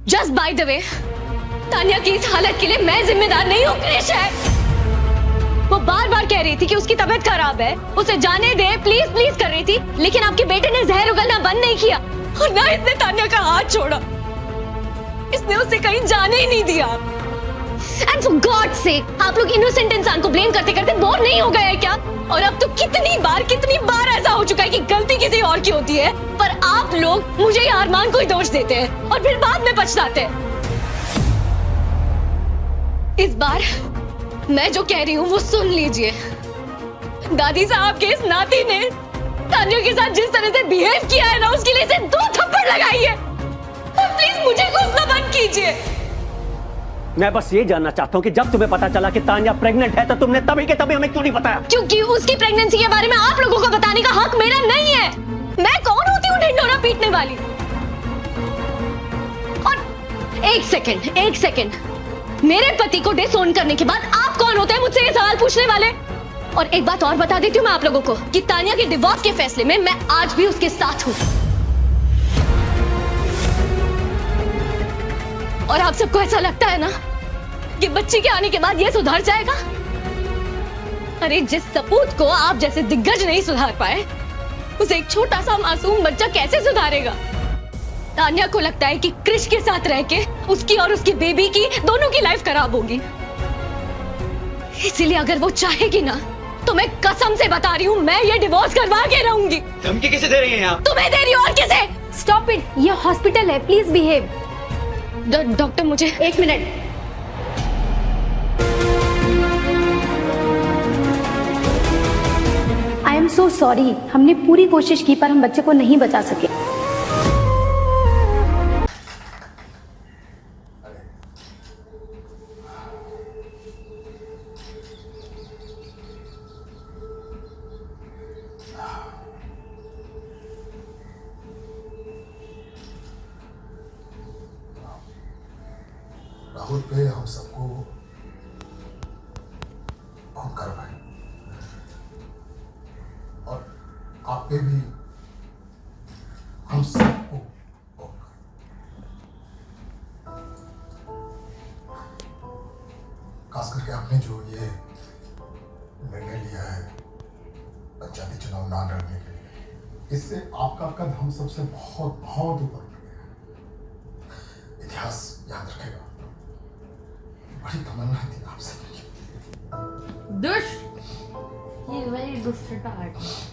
Just by the way, Tanya की इस हालत के लिए मैं जिम्मेदार नहीं हूँ, क्रिश है। वो बार बार कह रही थी कि उसकी तबीयत खराब है, उसे जाने दे, प्लीज प्लीज कर रही थी, लेकिन आपके बेटे ने जहर उगलना बंद नहीं किया और ना इसने तान्या का हाथ छोड़ा। इसने उसे कहीं जाने ही नहीं दिया। एंड फॉर गॉड सेक, आप लोग इनोसेंट इंसान को ब्लेम करते करते बोर नहीं हो गए क्या? और अब तो कितनी बार ऐसा हो चुका है कि गलती किसी और की होती है, पर आप लोग मुझे या अरमान को ही दोष देते हैं और फिर बाद में पछताते हैं। इस बार मैं जो कह रही हूँ वो सुन लीजिए। दादी साहब के इस नाती ने तान्या के साथ जिस तरह से बिहेव किया है ना, उसके लिए इसे 2 थप्पड़ लगाइए और प्लीज मुझे गुस्सा बंद कीजिए। मैं बस ये जानना चाहता हूँ कि जब तुम्हें पता चला कि तान्या प्रेग्नेंट है तो तुमने तभी के तभी हमें क्यों नहीं बताया? क्योंकि उसकी प्रेगनेंसी के बारे में आप लोगों को बताने का हक मेरा नहीं है। मैं कौन होती हूँ ढिंढोरा पीटने वाली? और एक सेकंड, मेरे पति को डिसोन करने के बाद आप कौन होते हैं मुझसे ये सवाल पूछने वाले? और एक बात और बता देती हूँ मैं आप लोगों को कि तान्या के डिवोर्स के फैसले में मैं आज भी उसके साथ हूँ। और आप सबको ऐसा लगता है ना कि बच्ची के आने के बाद ये सुधर जाएगा? अरे जिस सपूत को आप जैसे दिग्गज नहीं सुधार पाए, उसे एक छोटा सा मासूम बच्चा कैसे सुधारेगा? तान्या को लगता है कि क्रिश के साथ रह के उसकी और उसकी बेबी की दोनों की लाइफ खराब होगी। इसीलिए अगर वो चाहेगी ना तो मैं कसम से बता रही हूँ, मैं ये डिवोर्स करवा के रहूंगी। धमकी किसे दे रही हैं आप? तुम्हें दे रही हो और किसे? स्टॉप इट, ये हॉस्पिटल है, प्लीज बिहेव। डॉक्टर मुझे 1 minute. I am so sorry, हमने पूरी कोशिश की पर हम बच्चे को नहीं बचा सके। राहुल पे हम सबको बहुत गर्व है और आप पे भी हम सबको बहुत खास करके आपने जो ये निर्णय लिया है पंचायती चुनाव ना लड़ने के लिए, इससे आपका कद हम सबसे बहुत बहुत ऊपर उठ गया है। इतिहास याद रखेगा। बड़ी तमन्ना थी आपसे। Dush! He is very dush at heart.